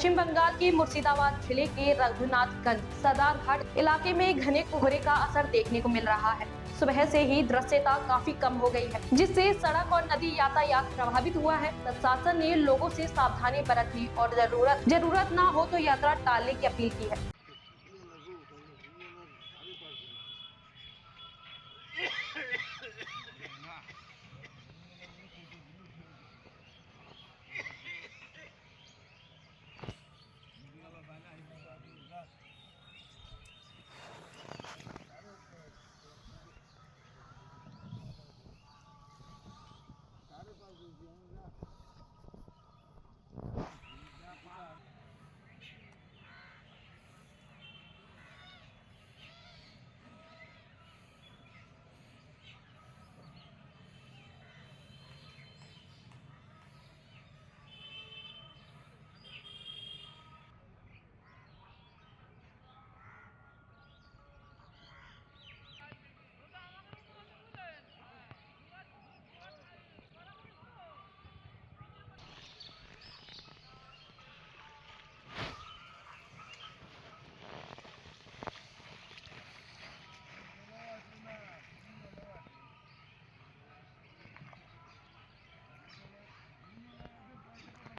पश्चिम बंगाल के मुर्शिदाबाद जिले के रघुनाथगंज सदार घाट इलाके में घने कोहरे का असर देखने को मिल रहा है। सुबह से ही दृश्यता काफी कम हो गई है, जिससे सड़क और नदी यातायात प्रभावित हुआ है। प्रशासन ने लोगों से सावधानी बरतने और जरूरत न हो तो यात्रा टालने की अपील की है।